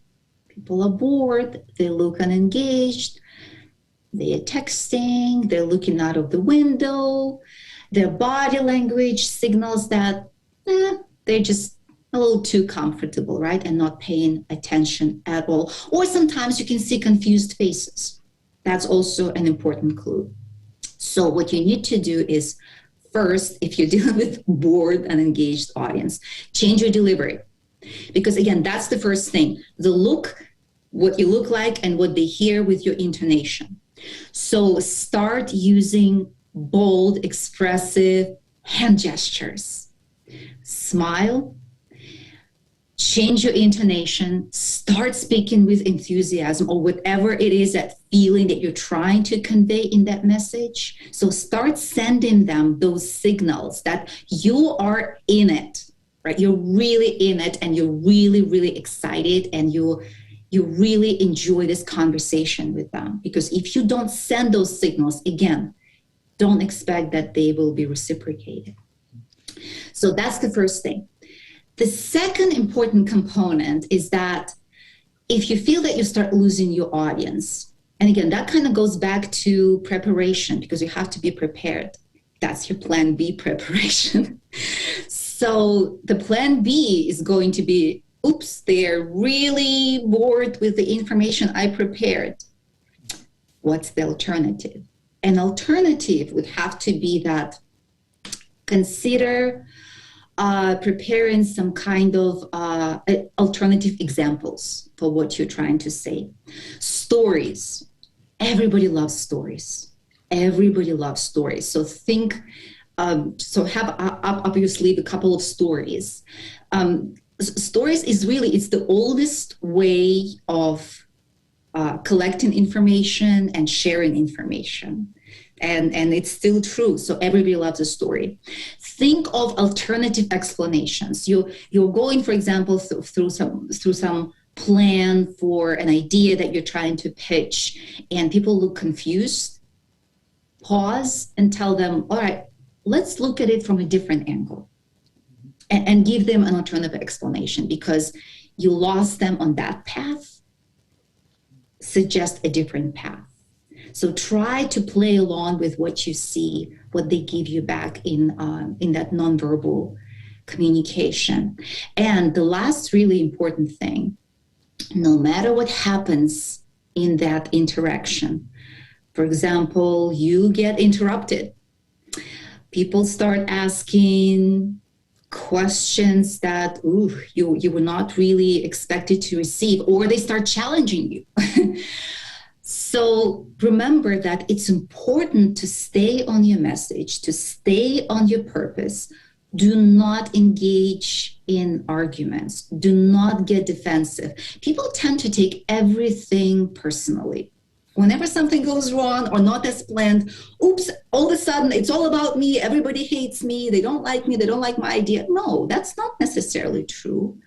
People are bored. They look unengaged. They are texting. They're looking out of the window. Their body language signals that they're just a little too comfortable, right? And not paying attention at all. Or sometimes you can see confused faces. That's also an important clue. So what you need to do is, first, if you're dealing with bored and engaged audience, change your delivery. Because again, that's the first thing. The look what you look like and what they hear with your intonation. So start using bold, expressive hand gestures. Smile, change your intonation, start speaking with enthusiasm or whatever it is, that feeling that you're trying to convey in that message. So start sending them those signals that you are in it, right? You're really in it and you're really, really excited and you really enjoy this conversation with them. Because if you don't send those signals, again, don't expect that they will be reciprocated. So that's the first thing. The second important component is that if you feel that you start losing your audience, and again, that kind of goes back to preparation, because you have to be prepared. That's your plan B preparation. So the plan B is going to be, oops, they're really bored with the information I prepared. What's the alternative? An alternative would have to be that consider preparing some kind of alternative examples for what you're trying to say. Stories. Everybody loves stories. Everybody loves stories. So think, so have up your sleeve a couple of stories. Stories is really, it's the oldest way of collecting information and sharing information. And it's still true. So everybody loves a story. Think of alternative explanations. You're going, for example, through some plan for an idea that you're trying to pitch, and people look confused. Pause and tell them, all right, let's look at it from a different angle, and give them an alternative explanation, because you lost them on that path. Suggest a different path. So try to play along with what you see, what they give you back in that nonverbal communication. And the last really important thing, no matter what happens in that interaction, for example, you get interrupted. People start asking questions that you were not really expected to receive, or they start challenging you. So remember that it's important to stay on your message, to stay on your purpose. Do not engage in arguments. Do not get defensive. People tend to take everything personally. Whenever something goes wrong or not as planned, oops, all of a sudden it's all about me. Everybody hates me. They don't like me. They don't like my idea. No, that's not necessarily true.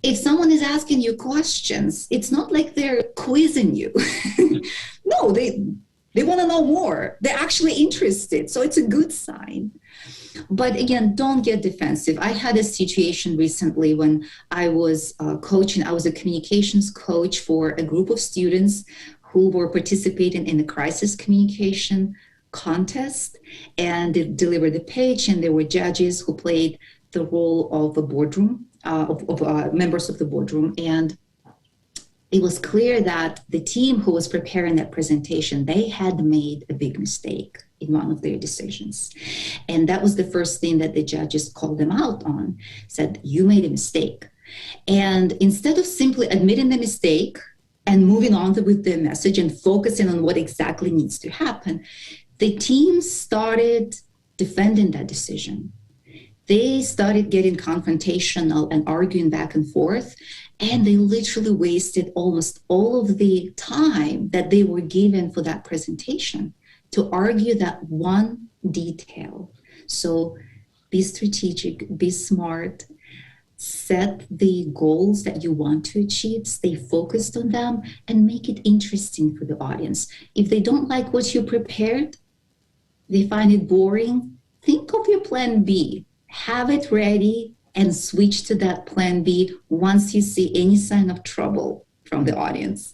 If someone is asking you questions, it's not like they're quizzing you. No, they want to know more. They're actually interested. So it's a good sign. But again, don't get defensive. I had a situation recently when I was coaching. I was a communications coach for a group of students who were participating in the crisis communication contest, and they delivered the pitch, and there were judges who played the role of a boardroom, of members of the boardroom. And it was clear that the team who was preparing that presentation, they had made a big mistake in one of their decisions. And that was the first thing that the judges called them out on, said, you made a mistake. And instead of simply admitting the mistake and moving on with their message and focusing on what exactly needs to happen, the team started defending that decision. They started getting confrontational and arguing back and forth, and they literally wasted almost all of the time that they were given for that presentation to argue that one detail. So be strategic, be smart, set the goals that you want to achieve, stay focused on them, and make it interesting for the audience. If they don't like what you prepared, they find it boring, think of your plan B. Have it ready and switch to that plan B once you see any sign of trouble from the audience.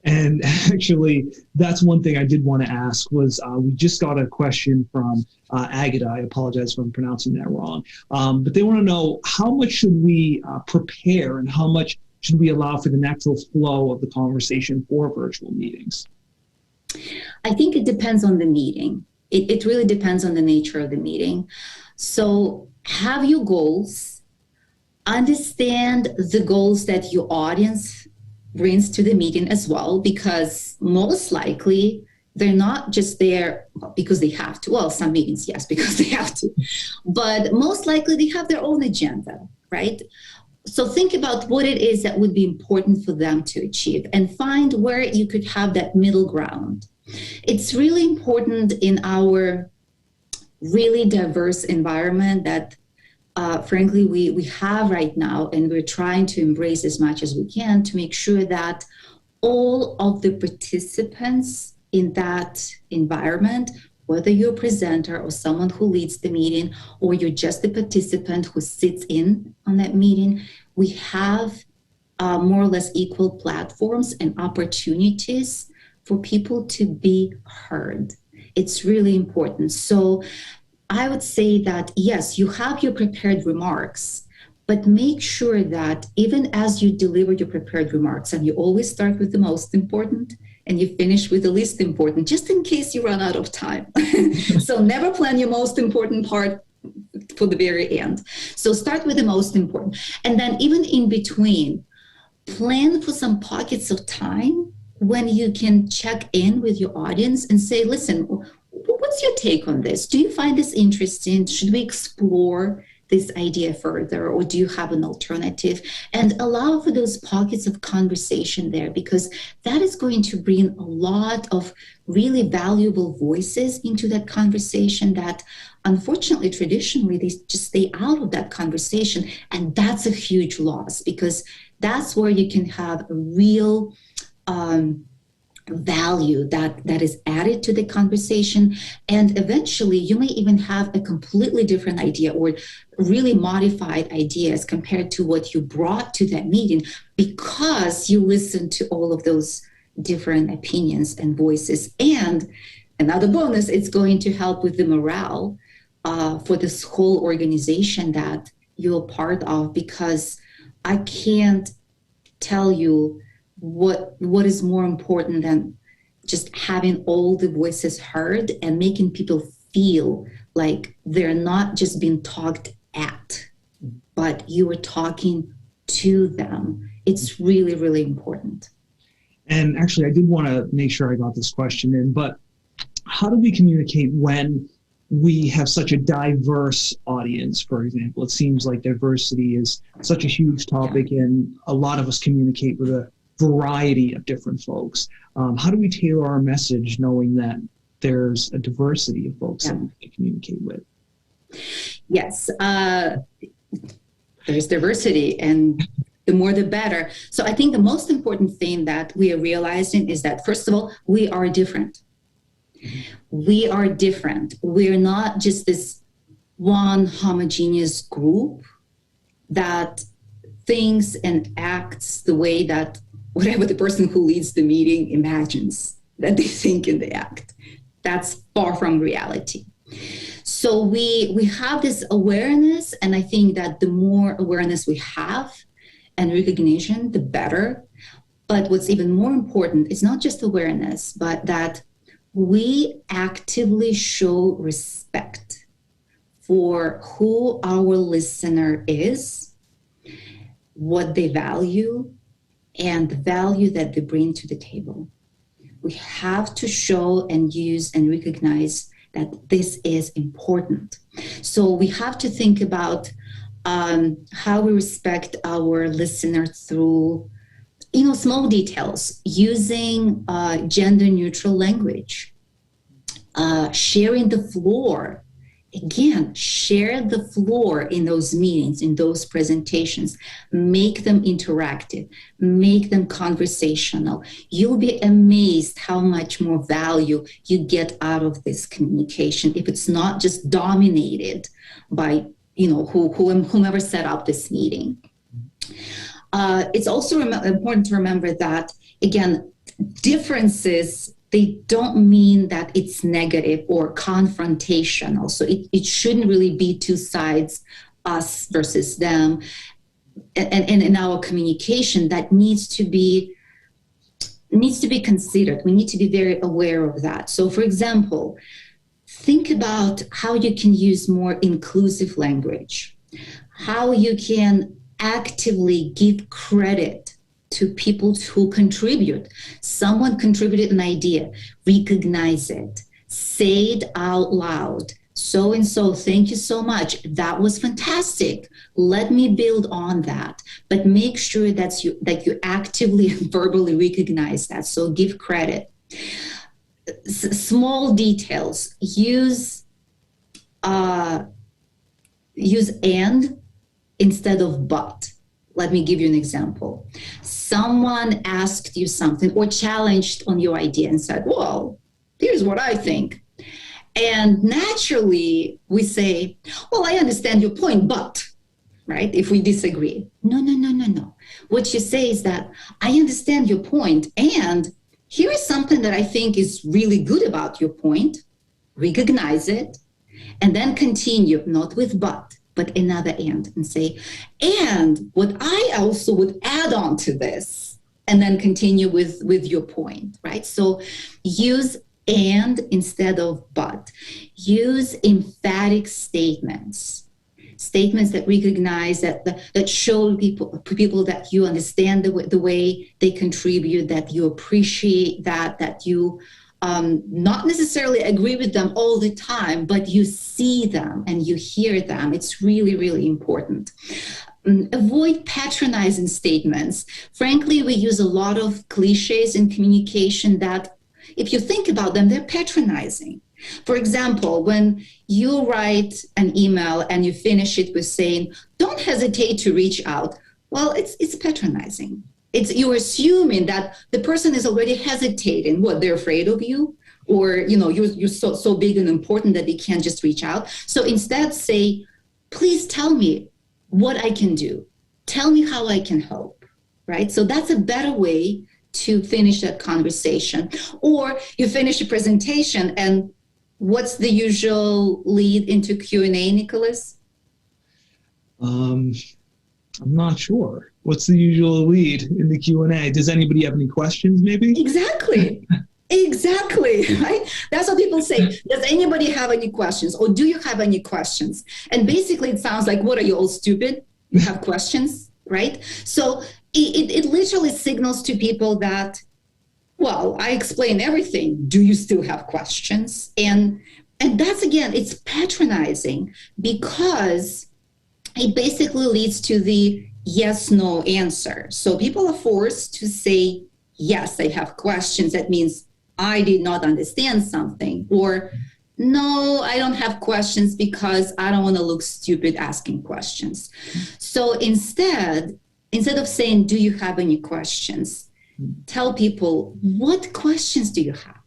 And actually, that's one thing I did want to ask was we just got a question from Agata. I apologize if I'm pronouncing that wrong. But they want to know, how much should we prepare and how much should we allow for the natural flow of the conversation for virtual meetings? I think it depends on the meeting. It really depends on the nature of the meeting. So have your goals, understand the goals that your audience brings to the meeting as well, because most likely they're not just there because they have to. Well, some meetings, yes, because they have to. But most likely they have their own agenda, right? So think about what it is that would be important for them to achieve and find where you could have that middle ground. It's really important in our really diverse environment that frankly, we have right now, and we're trying to embrace as much as we can to make sure that all of the participants in that environment, whether you're a presenter or someone who leads the meeting, or you're just a participant who sits in on that meeting, we have more or less equal platforms and opportunities for people to be heard. It's really important. So I would say that, yes, you have your prepared remarks, but make sure that even as you deliver your prepared remarks, and you always start with the most important and you finish with the least important, just in case you run out of time. So never plan your most important part for the very end. So start with the most important. And then even in between, plan for some pockets of time when you can check in with your audience and say, listen, what's your take on this? Do you find this interesting? Should we explore this idea further, or do you have an alternative? And allow for those pockets of conversation there, because that is going to bring a lot of really valuable voices into that conversation that unfortunately traditionally they just stay out of that conversation. And that's a huge loss, because that's where you can have a real value that is added to the conversation. And eventually you may even have a completely different idea or really modified ideas compared to what you brought to that meeting, because you listened to all of those different opinions and voices. And another bonus, it's going to help with the morale for this whole organization that you're part of, because I can't tell you what is more important than just having all the voices heard and making people feel like they're not just being talked at, but you are talking to them. It's really, really important. And actually, I did want to make sure I got this question in, but how do we communicate when we have such a diverse audience? For example, it seems like diversity is such a huge topic, and a lot of us communicate with a variety of different folks. How do we tailor our message knowing that there's a diversity of folks that we can communicate with? Yes, there's diversity, and the more the better. So I think the most important thing that we are realizing is that, first of all, we are different. We are different. We're not just this one homogeneous group that thinks and acts the way that whatever the person who leads the meeting imagines that they think and they act. That's far from reality. So we have this awareness, and I think that the more awareness we have and recognition, the better. But what's even more important is not just awareness, but that we actively show respect for who our listener is, what they value, and the value that they bring to the table. We have to show and use and recognize that this is important. So we have to think about how we respect our listener through, small details, using gender-neutral language, sharing the floor. Again, share the floor in those meetings, in those presentations. Make them interactive, make them conversational. You'll be amazed how much more value you get out of this communication if it's not just dominated by, whomever set up this meeting. It's also important to remember that, again, differences, they don't mean that it's negative or confrontational. So it shouldn't really be two sides, us versus them. And in our communication, that needs to be considered. We need to be very aware of that. So, for example, think about how you can use more inclusive language, how you can actively give credit to people who contribute. Someone contributed an idea, recognize it, say it out loud. So and so, thank you so much. That was fantastic. Let me build on that. But make sure that you actively and verbally recognize that. So give credit. Small details. Use and instead of but. Let me give you an example. Someone asked you something or challenged on your idea and said, well, here's what I think. And naturally, we say, well, I understand your point, but, right, if we disagree. No. What you say is that I understand your point, and here is something that I think is really good about your point. Recognize it, and then continue, not with but another and say, and what I also would add on to this, and then continue with your point, right? So use and instead of but. Use emphatic statements that recognize, that show people that you understand the way they contribute, that you appreciate that you not necessarily agree with them all the time, but you see them and you hear them. It's really, really important. Avoid patronizing statements. Frankly, we use a lot of cliches in communication that, if you think about them, they're patronizing. For example, when you write an email and you finish it with saying, don't hesitate to reach out. Well, it's patronizing. You're assuming that the person is already hesitating. What, they're afraid of you? Or, you're so big and important that they can't just reach out. So instead say, please tell me what I can do. Tell me how I can help, right? So that's a better way to finish that conversation. Or you finish a presentation, and what's the usual lead into Q&A, Nicholas? I'm not sure. What's the usual lead in the Q&A? Does anybody have any questions, maybe? Exactly, right? That's what people say. Does anybody have any questions? Or do you have any questions? And basically it sounds like, what, are you all stupid? You have questions, right? So it literally signals to people that, well, I explained everything. Do you still have questions? And that's, again, it's patronizing because it basically leads to the yes-no answer. So people are forced to say, yes, I have questions. That means I did not understand something. Or, no, I don't have questions because I don't want to look stupid asking questions. So instead of saying, do you have any questions? Tell people, what questions do you have?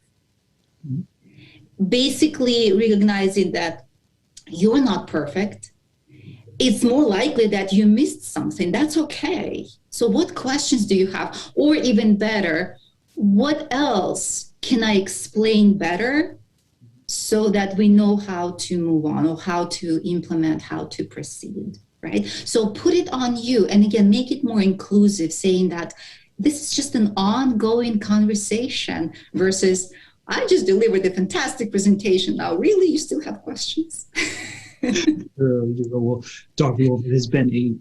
Basically recognizing that you're not perfect. It's more likely that you missed something. That's okay. So what questions do you have? Or even better, what else can I explain better so that we know how to move on, or how to implement, how to proceed, right? So put it on you. And again, make it more inclusive, saying that this is just an ongoing conversation versus, I just delivered a fantastic presentation. Now, really, you still have questions? Well, Dr. Wolf, it has been a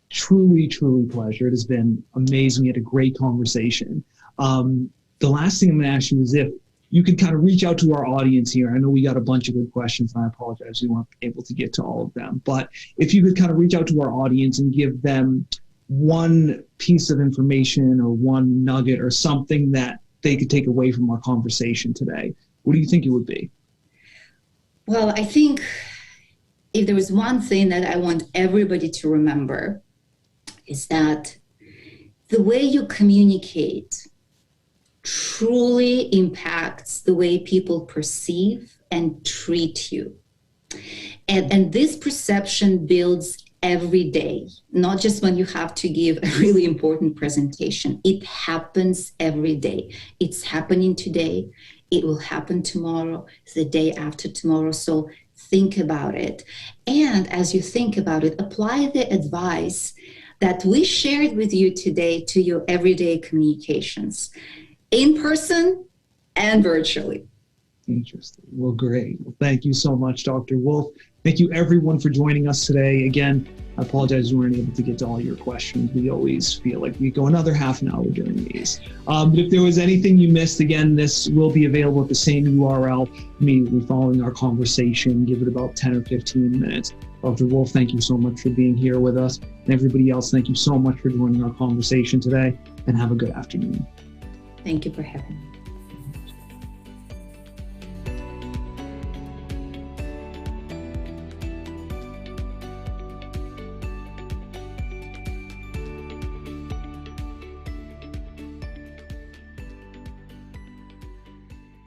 truly, truly pleasure. It has been amazing. We had a great conversation. The last thing I'm going to ask you is if you could kind of reach out to our audience here. I know we got a bunch of good questions, and I apologize we weren't able to get to all of them. But if you could kind of reach out to our audience and give them one piece of information or one nugget or something that they could take away from our conversation today, what do you think it would be? Well, I think if there was one thing that I want everybody to remember, is that the way you communicate truly impacts the way people perceive and treat you. And this perception builds every day, not just when you have to give a really important presentation. It happens every day. It's happening today. It will happen tomorrow, the day after tomorrow. So think about it. And as you think about it, apply the advice that we shared with you today to your everyday communications, in person and virtually. Interesting. Well, great. Well, thank you so much, Dr. Wolf. Thank you, everyone, for joining us today. Again, I apologize we weren't able to get to all your questions. We always feel like we go another half an hour during these. But if there was anything you missed, again, this will be available at the same URL immediately following our conversation. Give it about 10 or 15 minutes. Dr. Wolf, thank you so much for being here with us. And everybody else, thank you so much for joining our conversation today, and have a good afternoon. Thank you for having me.